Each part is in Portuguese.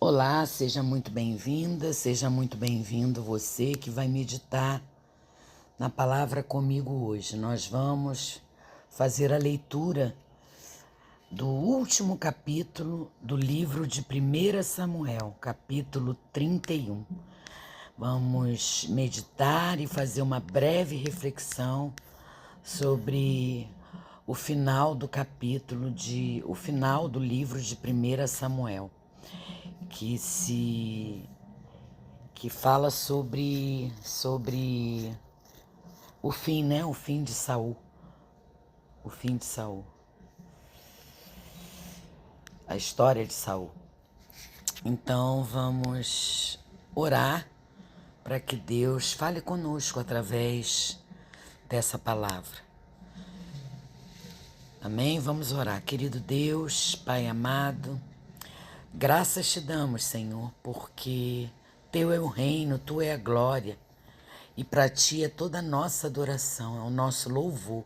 Olá, seja muito bem-vinda, seja muito bem-vindo você que vai meditar na palavra comigo hoje. Nós vamos fazer a leitura do último capítulo do livro de 1 Samuel, capítulo 31. Vamos meditar e fazer uma breve reflexão sobre o final do o final do livro de 1 Samuel, que fala sobre o fim, né? O fim de Saul. O fim de Saul. A história de Saul. Então vamos orar para que Deus fale conosco através dessa palavra. Amém? Vamos orar. Querido Deus, Pai amado, graças te damos, Senhor, porque Teu é o reino, Tu é a glória. E para Ti é toda a nossa adoração, é o nosso louvor.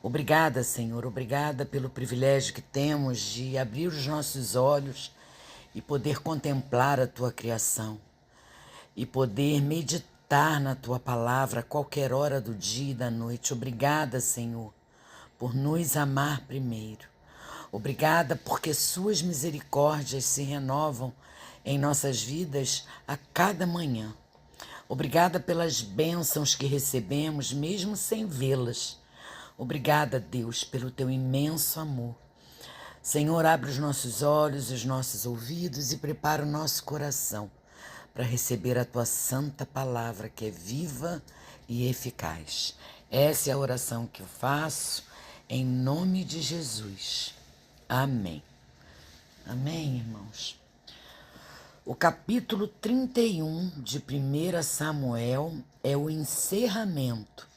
Obrigada, Senhor, obrigada pelo privilégio que temos de abrir os nossos olhos e poder contemplar a Tua criação e poder meditar na Tua palavra a qualquer hora do dia e da noite. Obrigada, Senhor, por nos amar primeiro. Obrigada porque Suas misericórdias se renovam em nossas vidas a cada manhã. Obrigada pelas bênçãos que recebemos, mesmo sem vê-las. Obrigada, Deus, pelo Teu imenso amor. Senhor, abre os nossos olhos, os nossos ouvidos e prepara o nosso coração para receber a Tua santa palavra, que é viva e eficaz. Essa é a oração que eu faço em nome de Jesus. Amém. Amém, irmãos. O capítulo 31 de 1 Samuel é o encerramento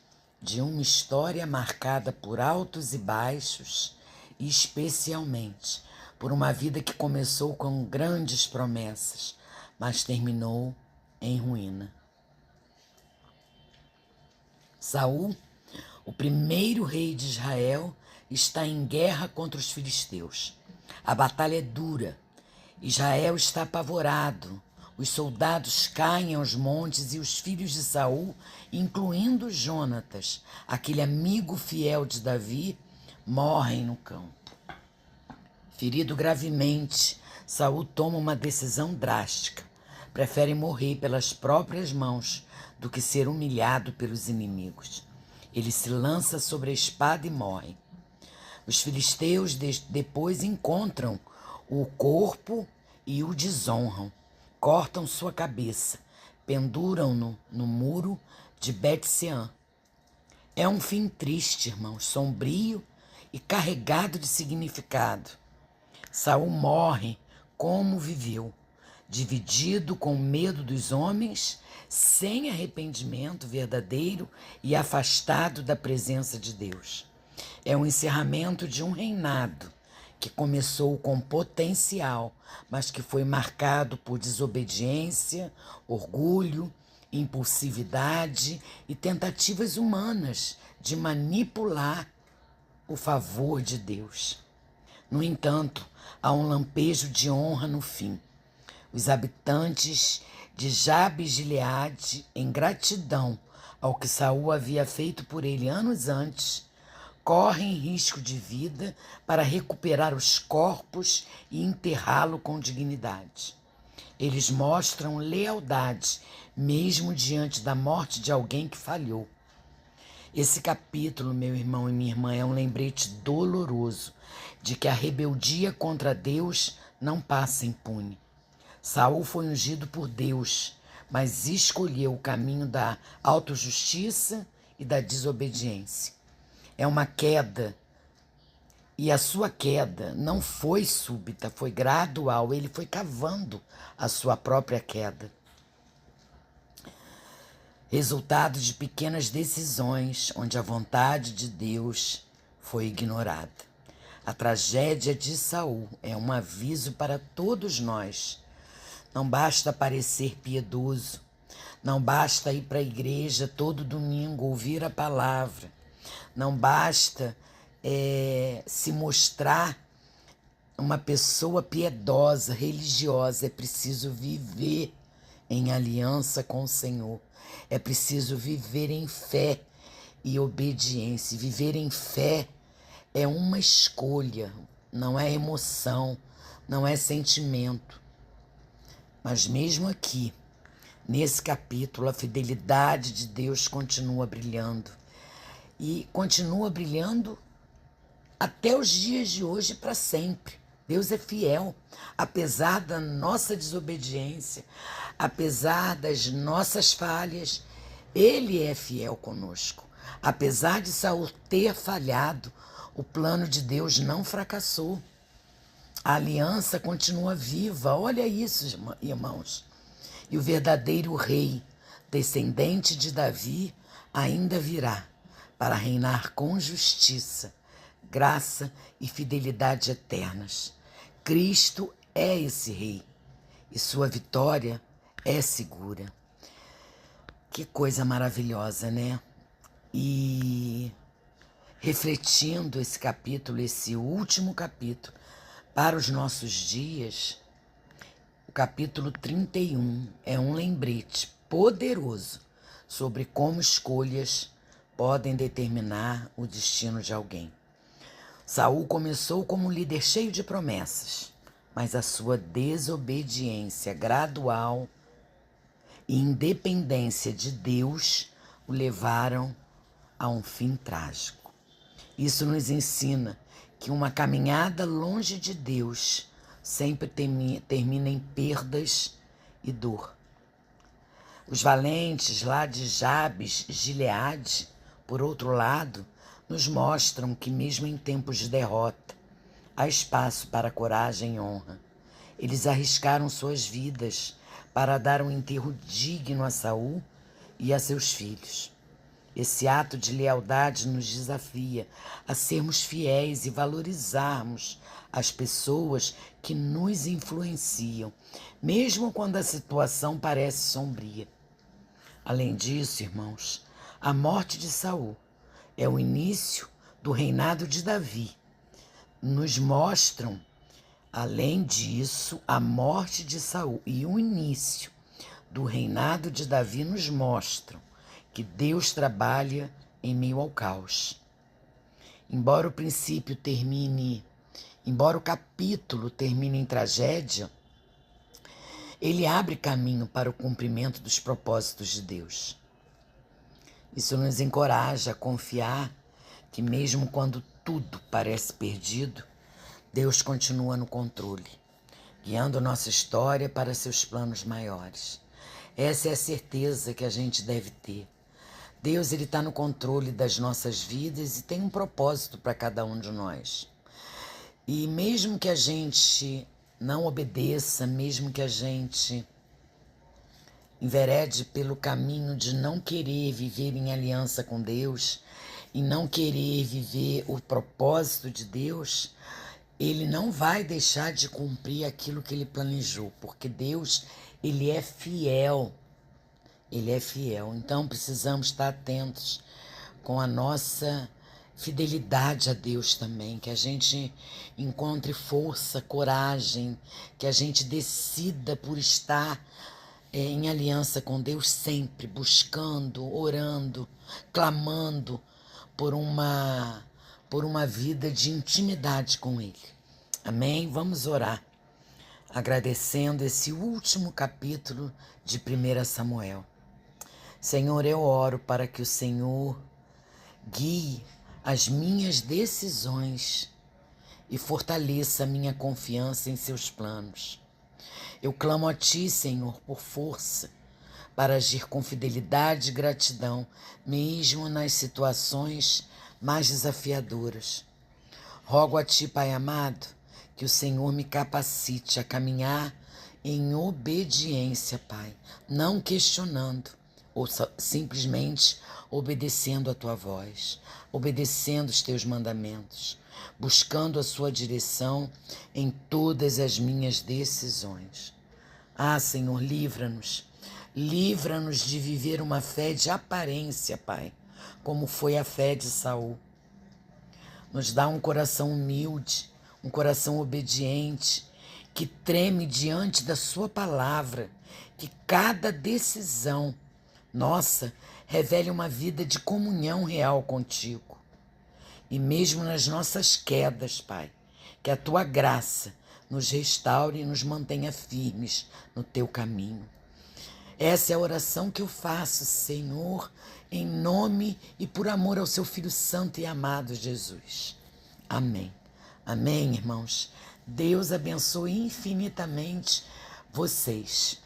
de uma história marcada por altos e baixos, e especialmente por uma vida que começou com grandes promessas, mas terminou em ruína. Saul, o primeiro rei de Israel, está em guerra contra os filisteus. A batalha é dura. Israel está apavorado. Os soldados caem aos montes e os filhos de Saul, incluindo Jonatas, aquele amigo fiel de Davi, morrem no campo. Ferido gravemente, Saul toma uma decisão drástica. Prefere morrer pelas próprias mãos do que ser humilhado pelos inimigos. Ele se lança sobre a espada e morre. Os filisteus depois encontram o corpo e o desonram. Cortam sua cabeça, penduram-no no muro de Bet-sean. É um fim triste, irmãos, sombrio e carregado de significado. Saul morre como viveu, dividido com medo dos homens, sem arrependimento verdadeiro e afastado da presença de Deus. É o encerramento de um reinado que começou com potencial, mas que foi marcado por desobediência, orgulho, impulsividade e tentativas humanas de manipular o favor de Deus. No entanto, há um lampejo de honra no fim. Os habitantes de Jabes-Gileade, em gratidão ao que Saul havia feito por ele anos antes, correm risco de vida para recuperar os corpos e enterrá-lo com dignidade. Eles mostram lealdade, mesmo diante da morte de alguém que falhou. Esse capítulo, meu irmão e minha irmã, é um lembrete doloroso de que a rebeldia contra Deus não passa impune. Saul foi ungido por Deus, mas escolheu o caminho da autojustiça e da desobediência. É uma queda, e a sua queda não foi súbita, foi gradual. Ele foi cavando a sua própria queda. Resultado de pequenas decisões, onde a vontade de Deus foi ignorada. A tragédia de Saul é um aviso para todos nós. Não basta parecer piedoso, não basta ir para a igreja todo domingo, ouvir a palavra, não basta se mostrar uma pessoa piedosa, religiosa, é preciso viver em aliança com o Senhor. É preciso viver em fé e obediência. Viver em fé é uma escolha, não é emoção, não é sentimento. Mas mesmo aqui, nesse capítulo, a fidelidade de Deus continua brilhando. E continua brilhando até os dias de hoje para sempre. Deus é fiel, apesar da nossa desobediência, apesar das nossas falhas, Ele é fiel conosco. Apesar de Saul ter falhado, o plano de Deus não fracassou. A aliança continua viva. Olha isso, irmãos. E o verdadeiro rei, descendente de Davi, ainda virá para reinar com justiça, graça e fidelidade eternas. Cristo é esse rei e sua vitória é segura. Que coisa maravilhosa, né? E refletindo esse capítulo, esse último capítulo, para os nossos dias, o capítulo 31 é um lembrete poderoso sobre como escolhas podem determinar o destino de alguém. Saul começou como um líder cheio de promessas, mas a sua desobediência gradual e independência de Deus o levaram a um fim trágico. Isso nos ensina que uma caminhada longe de Deus sempre termina em perdas e dor. Os valentes lá de Jabes, Gileade, por outro lado, nos mostram que mesmo em tempos de derrota, há espaço para coragem e honra. Eles arriscaram suas vidas para dar um enterro digno a Saul e a seus filhos. Esse ato de lealdade nos desafia a sermos fiéis e valorizarmos as pessoas que nos influenciam, mesmo quando a situação parece sombria. Além disso, irmãos, a morte de Saul é o início do reinado de Davi. Nos mostram, além disso, a morte de Saul e o início do reinado de Davi nos mostram que Deus trabalha em meio ao caos. Embora o capítulo termine em tragédia, ele abre caminho para o cumprimento dos propósitos de Deus. Isso nos encoraja a confiar que mesmo quando tudo parece perdido, Deus continua no controle, guiando nossa história para seus planos maiores. Essa é a certeza que a gente deve ter. Deus está no controle das nossas vidas e tem um propósito para cada um de nós. E mesmo que a gente não obedeça, mesmo que a gente enverede pelo caminho de não querer viver em aliança com Deus e não querer viver o propósito de Deus, Ele não vai deixar de cumprir aquilo que Ele planejou, porque Deus, Ele é fiel. Ele é fiel. Então precisamos estar atentos com a nossa fidelidade a Deus também, que a gente encontre força, coragem, que a gente decida por estar em aliança com Deus sempre, buscando, orando, clamando por uma vida de intimidade com Ele. Amém? Vamos orar, agradecendo esse último capítulo de 1 Samuel. Senhor, eu oro para que o Senhor guie as minhas decisões e fortaleça a minha confiança em seus planos. Eu clamo a Ti, Senhor, por força para agir com fidelidade e gratidão, mesmo nas situações mais desafiadoras. Rogo a Ti, Pai amado, que o Senhor me capacite a caminhar em obediência, Pai, não questionando, ou simplesmente obedecendo a Tua voz, obedecendo os Teus mandamentos, buscando a Sua direção em todas as minhas decisões. Ah, Senhor, livra-nos de viver uma fé de aparência, Pai, como foi a fé de Saul. Nos dá um coração humilde, um coração obediente, que treme diante da sua palavra, que cada decisão nossa revele uma vida de comunhão real contigo. E mesmo nas nossas quedas, Pai, que a tua graça nos restaure e nos mantenha firmes no teu caminho. Essa é a oração que eu faço, Senhor, em nome e por amor ao seu Filho Santo e amado Jesus. Amém. Amém, irmãos. Deus abençoe infinitamente vocês.